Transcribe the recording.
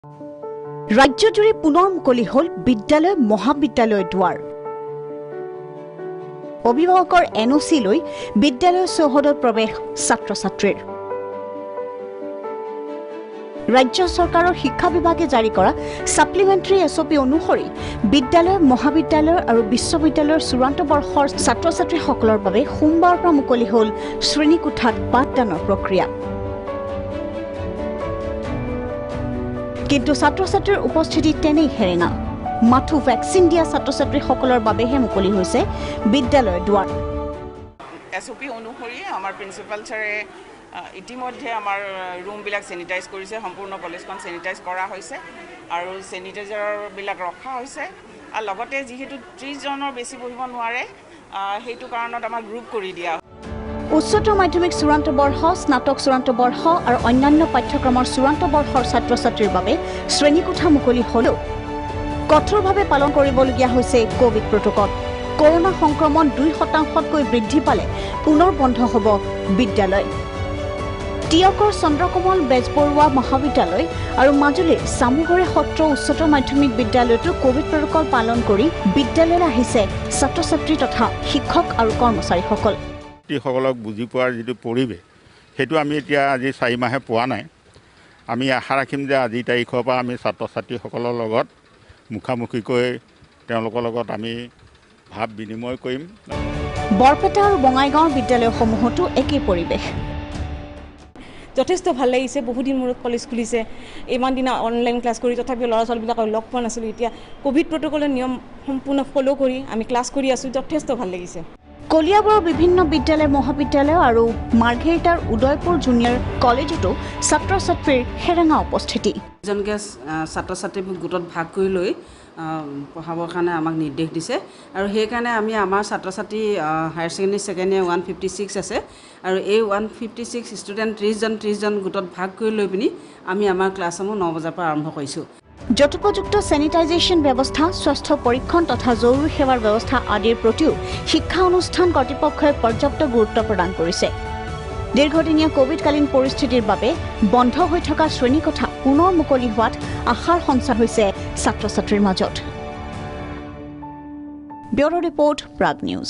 ৰাজ্যজুৰি পুনৰ মুকলি হ'ল বিদ্যালয় মহাবিদ্যালয় দুৱাৰ অভিভাৱকৰ এনঅচি লৈ বিদ্যালয় চৌহদত প্ৰৱেশ ছাত্ৰ-ছাত্ৰীৰ ৰাজ্য চৰকাৰৰ শিক্ষা বিভাগে জাৰি কৰা সাপ্লিমেন্টাৰী এছঅপি অনুসৰি বিদ্যালয় মহাবিদ্যালয় আৰু বিশ্ববিদ্যালয়ৰ চূড়ান্ত বৰ্ষৰ ছাত্ৰ-ছাত্ৰীসকলৰ বাবে সোমবাৰৰ পৰা মুকলি হ'ল শ্ৰেণীকোঠাত পাঠদানৰ প্ৰক্ৰিয়া কিন্তু ছাত্ৰ-ছাত্ৰীৰ উপস্থিতি তেনেই হেৰেঙা মাথো ভ্যাকচিন দিয়া ছাত্ৰ-ছাত্ৰীসকলৰ বাবেহে মুকলি হৈছে বিদ্যালয় দুৱাৰ এছঅপি অনুসৰি আমাৰ প্ৰিন্সিপাল ছাৰে ইতিমধ্যে আমাৰ ৰুমবিলাক চেনিটাইজ কৰিছে সম্পূৰ্ণ কলেজখন চেনিটাইজ কৰা হৈছে আৰু চেনিটাইজাৰবিলাক ৰখা হৈছে আৰু লগতে যিহেতু 30 জনৰ বেছি বহিব নোৱাৰে সেইটো কাৰণত আমাৰ গ্ৰুপ কৰি দিয়া উচ্চতৰ মাধ্যমিক চূড়ান্ত বৰ্ষ স্নাতক চূড়ান্ত বৰ্ষ আৰু অন্যান্য পাঠ্যক্ৰমৰ চূড়ান্ত বৰ্ষৰ ছাত্ৰ-ছাত্ৰীৰ বাবে শ্ৰেণীকোঠা মুকলি হ'লেও কঠোৰভাৱে পালন কৰিবলগীয়া হৈছে কোভিড প্ৰটোকল কৰোনা সংক্ৰমণ 2% বৃদ্ধি পালে পুনৰ বন্ধ হ'ব বিদ্যালয় টিয়কৰ চন্দ্ৰকমল বেজবৰুৱা মহাবিদ্যালয় আৰু মাজুলীৰ সামুগৰে সত্ৰ উচ্চতৰ মাধ্যমিক বিদ্যালয়তো কোভিড প্ৰটোকল পালন কৰি বিদ্যালয়লৈ আহিছে ছাত্ৰ-ছাত্ৰী তথা শিক্ষক আৰু কৰ্মচাৰীসকল সকলক বুজি পোৱাৰ যিটো পৰিৱেশ সেইটো আমি এতিয়া আজি 4 মাহে পোৱা নাই আমি আশা ৰাখিম যে আজি তাৰিখৰ পৰা আমি ছাত্ৰ-ছাত্ৰীসকলৰ লগত মুখামুখিকৈ তেওঁলোকৰ লগত আমি ভাৱ বিনিময় কৰিম বৰপেটা আৰু বঙাইগাঁও বিদ্যালয়সমূহতো একেই পৰিৱেশ যথেষ্ট ভাল লাগিছে বহুদিন মূৰত কলেজ খুলিছে ইমান দিনা অনলাইন ক্লাছ কৰি তথাপিও ল'ৰা ছোৱালীবিলাকক লগ পোৱা নাছিলোঁ এতিয়া কোভিড প্ৰটোকলৰ নিয়ম সম্পূৰ্ণ ফ'ল' কৰি আমি ক্লাছ কৰি আছোঁ যথেষ্ট ভাল লাগিছে কলিয়াবৰৰ বিভিন্ন বিদ্যালয় মহাবিদ্যালয় আৰু মাৰ্ঘেৰিটাৰ উদয়পুৰ জুনিয়ৰ কলেজতো ছাত্ৰ-ছাত্ৰীৰ হেৰেঙা উপস্থিতি জনকে ছাত্ৰ-ছাত্ৰীবোৰ গোটত ভাগ কৰি লৈ পঢ়াবৰ কাৰণে আমাক নিৰ্দেশ দিছে আৰু সেইকাৰণে আমি আমাৰ ছাত্ৰ-ছাত্ৰী হায়াৰ ছেকেণ্ডেৰী ছেকেণ্ড ইয়াৰ 156 আছে আৰু এই 156 ষ্টুডেণ্ট 30 জন গোটত ভাগ কৰি লৈ পিনি আমি আমাৰ ক্লাছসমূহ 9 বজাৰ পৰা আৰম্ভ কৰিছোঁ যথোপযুক্ত চেনিটাইজেশ্যন ব্যৱস্থা স্বাস্থ্য পৰীক্ষণ তথা জৰুৰী সেৱাৰ ব্যৱস্থা আদিৰ প্ৰতিও শিক্ষা অনুষ্ঠান কৰ্তৃপক্ষই পৰ্যাপ্ত গুৰুত্ব প্ৰদান কৰিছে দীৰ্ঘদিনীয়া কোভিডকালীন পৰিস্থিতিৰ বাবে বন্ধ হৈ থকা শ্ৰেণীকোঠা পুনৰ মুকলি হোৱাত আশাৰ সঞ্চাৰ হৈছে ছাত্ৰ-ছাত্ৰীৰ মাজত ব্যুৰ' ৰিপৰ্ট প্ৰাগ নিউজ